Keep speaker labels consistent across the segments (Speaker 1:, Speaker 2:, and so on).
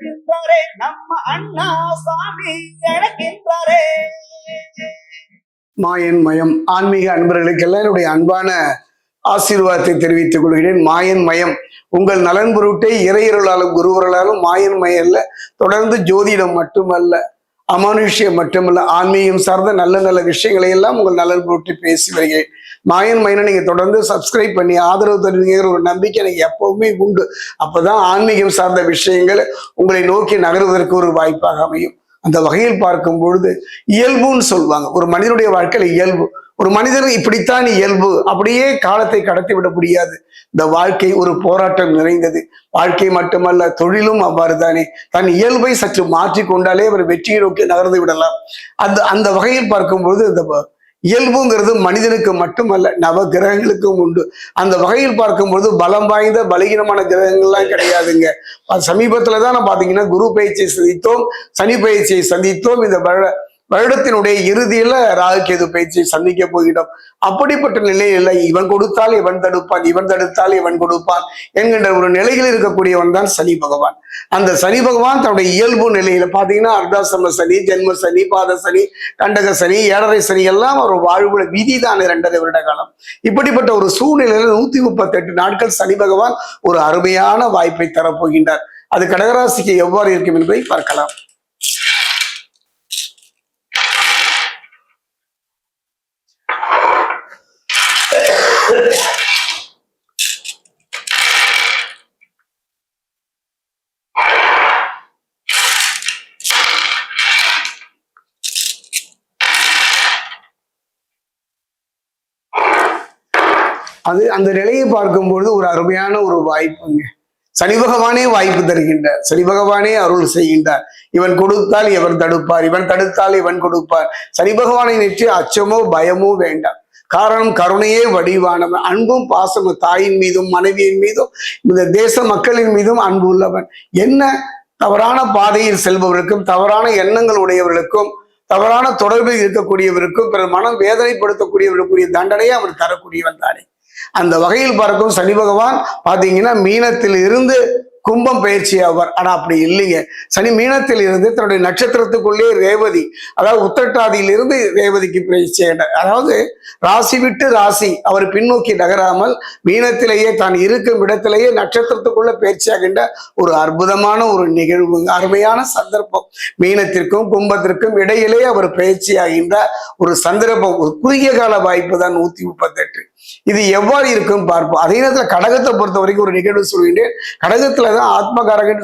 Speaker 1: அழைக்கின்றாரே நம்ம அண்ணா சாமி அழைக்கின்றாரே.
Speaker 2: மாயன் மயம் ஆன்மீக அன்பர்களுக்கு எல்லாம் என்னுடைய அன்பான ஆசீர்வாதத்தை தெரிவித்துக் கொள்கிறேன். மாயன் மயம் உங்கள் நலன் பொருட்டை இறையருளாலும் குருவர்களாலும் மாயன் மயல்ல தொடர்ந்து ஜோதிடம் மட்டுமல்ல, அமானுஷ்யம் மட்டுமல்ல, ஆன்மீகம் சார்ந்த நல்ல நல்ல விஷயங்களை எல்லாம் உங்கள் நலன் பொருட்டு பேசி வருகிறேன். மாயன் மயனை நீங்க தொடர்ந்து சப்ஸ்கிரைப் பண்ணி ஆதரவு தருவீங்கிற ஒரு நம்பிக்கை எனக்கு எப்பவுமே உண்டு. அப்பதான் ஆன்மீகம் சார்ந்த விஷயங்கள் உங்களை நோக்கி நகருவதற்கு ஒரு வாய்ப்பாக அமையும். அந்த வகையில் பார்க்கும் பொழுது இயல்புன்னு சொல்லுவாங்க. ஒரு மனிதனுடைய வாழ்க்கையில இயல்பு, ஒரு மனிதன் இப்படித்தான் இயல்பு, அப்படியே காலத்தை கடத்தி விட முடியாது. இந்த வாழ்க்கை ஒரு போராட்டம் நிறைந்தது. வாழ்க்கை மட்டுமல்ல, தொழிலும் அவ்வாறு தானே. தன் இயல்பை சற்று மாற்றி கொண்டாலே அவர் வெற்றியை நோக்கி நகர்ந்து விடலாம். அந்த வகையில் பார்க்கும்போது இந்த இயல்புங்கிறது மனிதனுக்கு மட்டுமல்ல, நவ கிரகங்களுக்கும் உண்டு. அந்த வகையில் பார்க்கும்போது பலம் வாய்ந்த பலகீனமான கிரகங்கள்லாம் கிடையாதுங்க. சமீபத்துலதான் நான் பாத்தீங்கன்னா குரு பயிற்சியை சந்தித்தோம், சனி பயிற்சியை சந்தித்தோம். இந்த வருடத்தினுடைய இறுதியில ராகு கேது பயிற்சியை சந்திக்க போகிறோம். அப்படிப்பட்ட நிலையில இவன் கொடுத்தால் இவன் தடுப்பான், இவன் தடுத்தால் இவன் கொடுப்பான் என்கின்ற ஒரு நிலையில் இருக்கக்கூடியவன் தான் சனி பகவான். அந்த சனி பகவான் தன்னுடைய இயல்பு நிலையில பாத்தீங்கன்னா அர்த்தாசம சனி, ஜென்ம சனி, பாத சனி, கண்டக சனி, ஏழரை சனி எல்லாம் ஒரு வாழ்வுல விதிதான் 2.5 வருட காலம். இப்படிப்பட்ட ஒரு சூழ்நிலையில 138 நாட்கள் சனி பகவான் ஒரு அருமையான வாய்ப்பை தரப்போகின்றார். அது கடகராசிக்கு எவ்வாறு இருக்கும் என்பதை பார்க்கலாம். அந்த நிலையை பார்க்கும்பொழுது ஒரு அருமையான ஒரு வாய்ப்புங்க. சனி பகவானே வாய்ப்பு தருகின்றார், சனி பகவானே அருள் செய்கின்றார். இவன் கொடுத்தால் இவன் தடுப்பார், இவன் தடுத்தால் இவன் கொடுப்பார். சனி பகவானை நெற்றி அச்சமோ பயமோ வேண்டாம். காரணம் கருணையே வடிவானவன், அன்பும் பாசமும், தாயின் மீதும் மனைவியின் மீதும் இந்த தேச மக்களின் மீதும் அன்பு உள்ளவன். என்ன தவறான பாதையில் செல்பவர்களுக்கும், தவறான எண்ணங்கள் உடையவர்களுக்கும், தவறான தொடர்பில் இருக்கக்கூடியவருக்கும், பிறர் மனம் வேதனைப்படுத்தக்கூடியவர்களுக்குரிய தண்டனையை அவர் தரக்கூடியவன் தானே. அந்த வகையில் பார்க்கும் சனி பகவான் பாத்தீங்கன்னா மீனத்தில் இருந்து கும்பம் பயிற்சி ஆவார். ஆனா அப்படி இல்லைங்க. சனி மீனத்தில் இருந்து தன்னுடைய நட்சத்திரத்துக்குள்ளே ரேவதி, அதாவது உத்திரட்டாதியில் இருந்து ரேவதிக்கு பயிற்சி ஆகிட்டார். அதாவது ராசி விட்டு ராசி அவர் பின்னோக்கி நகராமல் மீனத்திலேயே தான் இருக்கும் இடத்திலேயே நட்சத்திரத்துக்குள்ள பயிற்சி ஆகின்ற ஒரு அற்புதமான ஒரு நிகழ்வு, அருமையான சந்தர்ப்பம். மீனத்திற்கும் கும்பத்திற்கும் இடையிலே அவர் பயிற்சி ஆகின்ற ஒரு சந்தர்ப்பம், ஒரு குறுகிய கால வாய்ப்பு தான் 138. இது எவ்வாறு இருக்கும் பார்ப்போம். அதே நேரத்தில் கடகத்தை பொறுத்த வரைக்கும் ஒரு நிகழ்வு சொல்கின்றேன். கடகத்துலதான் ஆத்மகாரகன்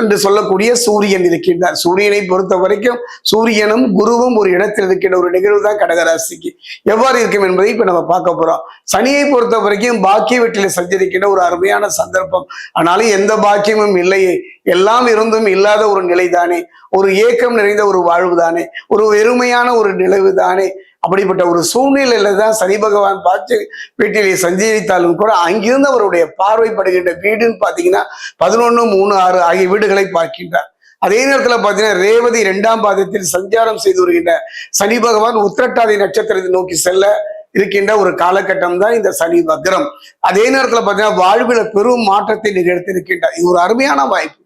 Speaker 2: என்று சொல்லக்கூடிய சூரியன் இருக்கின்றார். சூரியனை பொறுத்த வரைக்கும் சூரியனும் குருவும் ஒரு இடத்தில் இருக்கின்ற ஒரு நிகழ்வு தான் கடகராசிக்கு. எவ்வாறு இருக்கும் என்பதை இப்ப நம்ம பார்க்க போறோம். சனியை பொறுத்த வரைக்கும் பாக்கிய வீட்டில் சஞ்சரிக்கின்ற ஒரு அருமையான சந்தர்ப்பம். ஆனாலும் எந்த பாக்கியமும் இல்லையே, எல்லாம் இருந்தும் இல்லாத ஒரு நிலை தானே, ஒரு ஏக்கம் நிறைந்த ஒரு வாழ்வு தானே, ஒரு வெறுமையான ஒரு நிலவு தானே. அப்படிப்பட்ட ஒரு சூழ்நிலையில தான் சனி பகவான் பார்த்து வீட்டிலே சஞ்சரித்தாலும் கூட அங்கிருந்து அவருடைய பார்வைப்படுகின்ற வீடுன்னு பாத்தீங்கன்னா 11, 3, 6 ஆகிய வீடுகளை பார்க்கின்றார். அதே நேரத்துல பாத்தீங்கன்னா ரேவதி 2ஆம் பாதத்தில் சஞ்சாரம் செய்து வருகின்ற சனி பகவான் உத்திரட்டாதி நட்சத்திரத்தை நோக்கி செல்ல இருக்கின்ற ஒரு காலகட்டம் தான் இந்த சனி வக்ரம். அதே நேரத்துல பாத்தீங்கன்னா வாழ்வில பெரும் மாற்றத்தை நிகழ்த்தி இருக்கின்றார். இது ஒரு அருமையான வாய்ப்பு.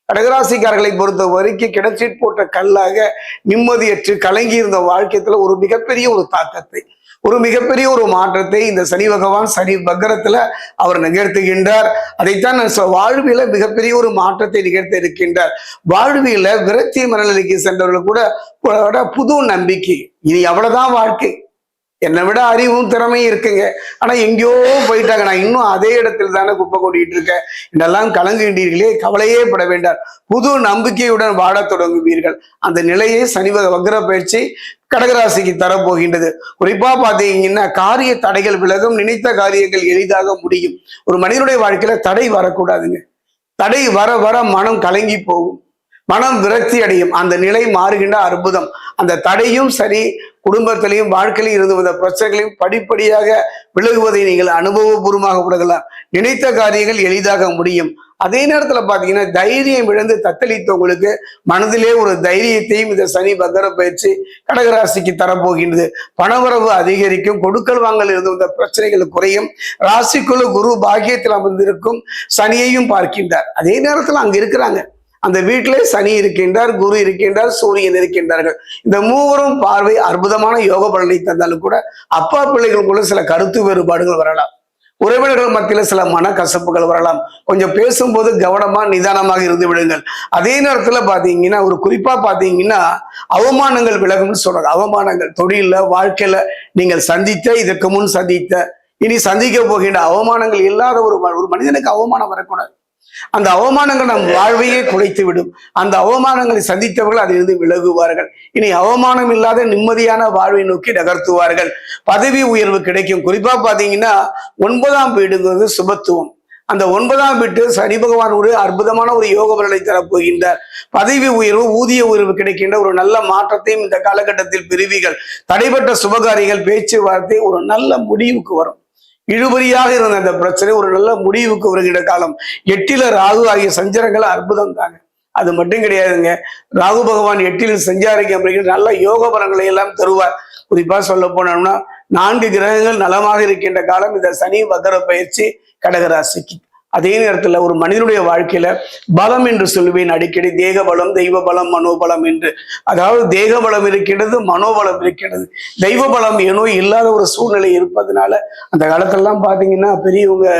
Speaker 2: கடகராசிக்காரர்களை பொறுத்த வரைக்கும் கிடைச்சிட்டு போட்ட கல்லாக நிம்மதியற்று கலங்கி இருந்த வாழ்க்கைத்துல ஒரு மிகப்பெரிய ஒரு தாக்கத்தை, ஒரு மிகப்பெரிய ஒரு மாற்றத்தை இந்த சனி பகவான் சனி வக்ரத்துல அவர் நிகழ்த்துகின்றார். அதைத்தான் வாழ்வில மிகப்பெரிய ஒரு மாற்றத்தை நிகழ்த்த இருக்கின்றார். வாழ்வில விரக்தி மனநிலைக்கு சென்றவர்கள் கூட புது நம்பிக்கை, இனி அவ்வளவுதான் வாழ்க்கை, என்னை விட அறிவும் திறமையும் இருக்குங்க, ஆனா எங்கேயோ போயிட்டாங்க, நான் இன்னும் அதே இடத்துல தானே குப்பை கொட்டிட்டு இருக்கேன், இதெல்லாம் கலங்குகின்றீர்களே, கவலையே பட வேண்டாம், புது நம்பிக்கையுடன் வாழத் தொடங்குவீர்கள். அந்த நிலையை சனி வக்ர பயிற்சி கடகராசிக்கு தரப்போகின்றது. குறிப்பா பாத்தீங்கன்னா காரிய தடைகள் விலகும், நினைத்த காரியங்கள் எளிதாக முடியும். ஒரு மனிதனுடைய வாழ்க்கையில தடை வரக்கூடாதுங்க. தடை வர வர மனம் கலங்கி போகும், மனம் விரக்தி அடையும். அந்த நிலை மாறுகின்ற அற்புதம். அந்த தடையும் சரி, குடும்பத்திலையும் வாழ்க்கையிலும் இருந்து வந்த பிரச்சனைகளையும் படிப்படியாக விலகுவதை நீங்கள் அனுபவபூர்வமாக உணரலாம். நினைத்த காரியங்கள் எளிதாக முடியும். அதே நேரத்துல பாத்தீங்கன்னா தைரியம் இழந்து தத்தளித்தவங்களுக்கு மனதிலே ஒரு தைரியத்தையும் இந்த சனி வக்ர பயிற்சி கடகராசிக்கு தரப்போகின்றது. பணவரவு அதிகரிக்கும், கொடுக்கல் வாங்கல் இருந்து வந்த பிரச்சனைகள் குறையும். ராசிக்குள்ள குரு பாக்கியத்தில் அமர்ந்திருக்கும் சனியையும் பார்க்கின்றார். அதே நேரத்துல அங்க இருக்கிறாங்க அந்த வீட்டிலே சனி இருக்கின்றார், குரு இருக்கின்றார், சூரியன் இருக்கின்றார்கள். இந்த மூவரும் பார்வை அற்புதமான யோக பலனை தந்தாலும் கூட அப்பா பிள்ளைகளுக்குள்ள சில கருத்து வேறுபாடுகள் வரலாம். உறவினர்கள் மத்தியில சில மனக்கசப்புகள் வரலாம். கொஞ்சம் பேசும்போது கவனமா நிதானமாக இருந்து விடுங்கள். அதே நேரத்துல பாத்தீங்கன்னா ஒரு குறிப்பா பாத்தீங்கன்னா அவமானங்கள் விலகும்னு சொல்றாங்க. அவமானங்கள் தொழில வாழ்க்கையில நீங்கள் சந்தித்த, இதற்கு முன் சந்தித்த, இனி சந்திக்க போகின்ற அவமானங்கள் இல்லாத ஒரு மனிதனுக்கு அவமானம் வரக்கூடாது. அந்த அவமானங்கள் நம் வாழ்வையே குலைத்து விடும். அந்த அவமானங்களை சந்தித்தவர்கள் அதிலிருந்து விலகுவார்கள். இனி அவமானம் இல்லாத நிம்மதியான வாழ்வை நோக்கி நகர்த்துவார்கள். பதவி உயர்வு கிடைக்கும். குறிப்பா பாத்தீங்கன்னா 9ஆம் வீடுங்கிறது சுபத்துவம். அந்த 9ஆம் வீட்டு சனி பகவான் ஒரு அற்புதமான ஒரு யோக பலனை தரப்போகின்றார். பதவி உயர்வு, ஊதிய உயர்வு கிடைக்கின்ற ஒரு நல்ல மாற்றத்தையும் இந்த காலகட்டத்தில் பெறுவீர்கள். தடைபட்ட சுபகாரியங்கள், பேச்சுவார்த்தை ஒரு நல்ல முடிவுக்கு வரும். இழுபறியாக இருந்த அந்த பிரச்சனை ஒரு நல்ல முடிவுக்கு வருகின்ற காலம். 8ல் ராகு ஆகிய சஞ்சாரங்கள் அற்புதம் தாங்க. அது மட்டும் கிடையாதுங்க. ராகு பகவான் 8ல் சஞ்சாரிக்க அப்படிங்கிற நல்ல யோக பலன்களை எல்லாம் தருவார். குறிப்பா சொல்ல போனோம்னா 4 கிரகங்கள் நலமாக இருக்கின்ற காலம் இந்த சனி வக்கர பயிற்சி கடகராசிக்கு. அதே நேரத்துல ஒரு மனிதனுடைய வாழ்க்கையில பலம் என்று சொல்லுவேன் அடிக்கடி. தேக பலம், தெய்வ பலம், மனோபலம் என்று. அதாவது தேக பலம் இருக்கின்றது, மனோபலம் இருக்கின்றது. தெய்வ பலம் ஏனோ இல்லாத ஒரு சூழ்நிலை இருப்பதனால அந்த காலத்திலலாம் பாத்தீங்கன்னா பெரியவங்க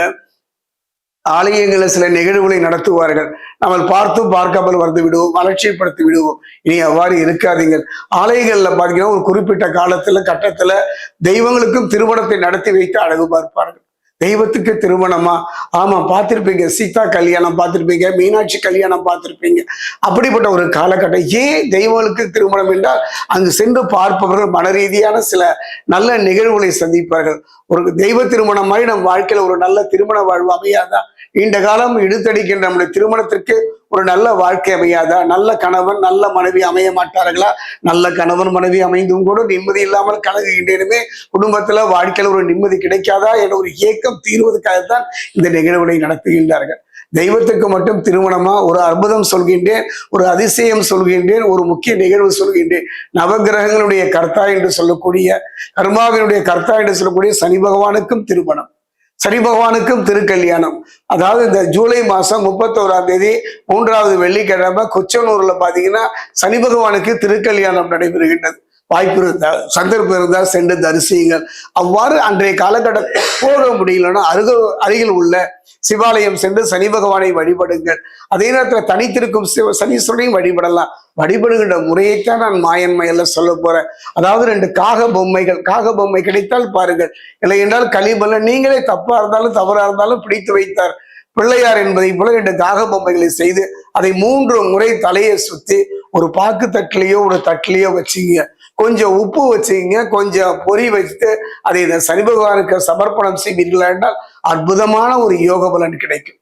Speaker 2: ஆலயங்களை சில நிகழ்வுகளை நடத்துவார்கள். நம்ம பார்த்து பார்க்காமல் வந்து விடுவோம், அலட்சியப்படுத்தி விடுவோம். இனி அவ்வாறு இருக்காதீங்க. ஆலயங்கள்ல பாத்தீங்கன்னா ஒரு குறிப்பிட்ட காலத்துல கட்டத்துல தெய்வங்களுக்கும் திருமணத்தை நடத்தி வைத்து அழகு பார்ப்பார்கள். தெய்வத்துக்கு திருமணமா? ஆமா, பார்த்திருப்பீங்க. சீதா கல்யாணம் பார்த்திருப்பீங்க, மீனாட்சி கல்யாணம் பார்த்திருப்பீங்க. அப்படிப்பட்ட ஒரு காலகட்டம். ஏன் தெய்வங்களுக்கு திருமணம் என்றால் அங்கு சென்று பார்ப்பவர்கள் மன ரீதியான சில நல்ல நிகழ்வுகளை சந்திப்பார்கள். ஒரு தெய்வ திருமணம் மாதிரி நம் வாழ்க்கையில ஒரு நல்ல திருமண வாழ்வு அமையாதா? நீண்ட காலம் இழுத்தடிக்கின்ற நம்முடைய திருமணத்திற்கு ஒரு நல்ல வாழ்க்கை அமையாதா? நல்ல கணவன், நல்ல மனைவி அமைய மாட்டார்களா? நல்ல கணவன் மனைவி அமைந்தும் கூட நிம்மதி இல்லாமல் கலங்குகின்றேனுமே, குடும்பத்துல வாழ்க்கையில ஒரு நிம்மதி கிடைக்காதா என்ற ஒரு ஏக்கம் தீர்வதற்காகத்தான் இந்த நிகழ்வுகளை நடத்துகின்றார்கள். தெய்வத்துக்கு மட்டும் திருமணமா? ஒரு அற்புதம் சொல்கின்றேன், ஒரு அதிசயம் சொல்கின்றேன், ஒரு முக்கிய நிகழ்வு சொல்கின்றேன். நவகிரகங்களுடைய கர்த்தா என்று சொல்லக்கூடிய, கர்மாவினுடைய கர்த்தா என்று சொல்லக்கூடிய சனி பகவானுக்கும் திருமணம், சனி பகவானுக்கும் திருக்கல்யாணம். அதாவது இந்த ஜூலை மாசம் 31ஆம் தேதி 3வது வெள்ளிக்கிழமை கொச்சனூர்ல பாத்தீங்கன்னா சனி பகவானுக்கு திருக்கல்யாணம் நடைபெறுகின்றது. வாய்ப்பு இருந்தால், சந்தர்ப்பம் இருந்தால் சென்று தரிசியுங்கள். அவ்வாறு அன்றைய காலகட்டத்தில் போக முடியலன்னா அருகில் உள்ள சிவாலயம் சென்று சனி பகவானை வழிபடுங்கள். அதே நேரத்தில் தனித்திருக்கும் சனீஸ்வரனையும் வழிபடலாம். வழிபடுகின்ற முறையைத்தான் நான் மாயன்மையில சொல்ல போறேன். அதாவது 2 காக பொம்மை கிடைத்தால் பாருங்கள். இல்லை என்றால் கலிபல்ல நீங்களே தப்பா இருந்தாலும் தவறா இருந்தாலும் பிடித்து வைத்தார் பிள்ளையார் என்பதை போல 2 காக பொம்மைகளை செய்து அதை 3 முறை தலையை சுத்தி ஒரு பாக்கு தட்டிலேயோ ஒரு தட்டிலேயோ வச்சுங்க. கொஞ்சம் உப்பு வச்சுங்க, கொஞ்சம் பொறி வச்சுட்டு அதை இந்த சனி பகவானுக்கு சமர்ப்பணம் செய்வீர்கள் என்றால் அற்புதமான ஒரு யோக பலன் கிடைக்கும்.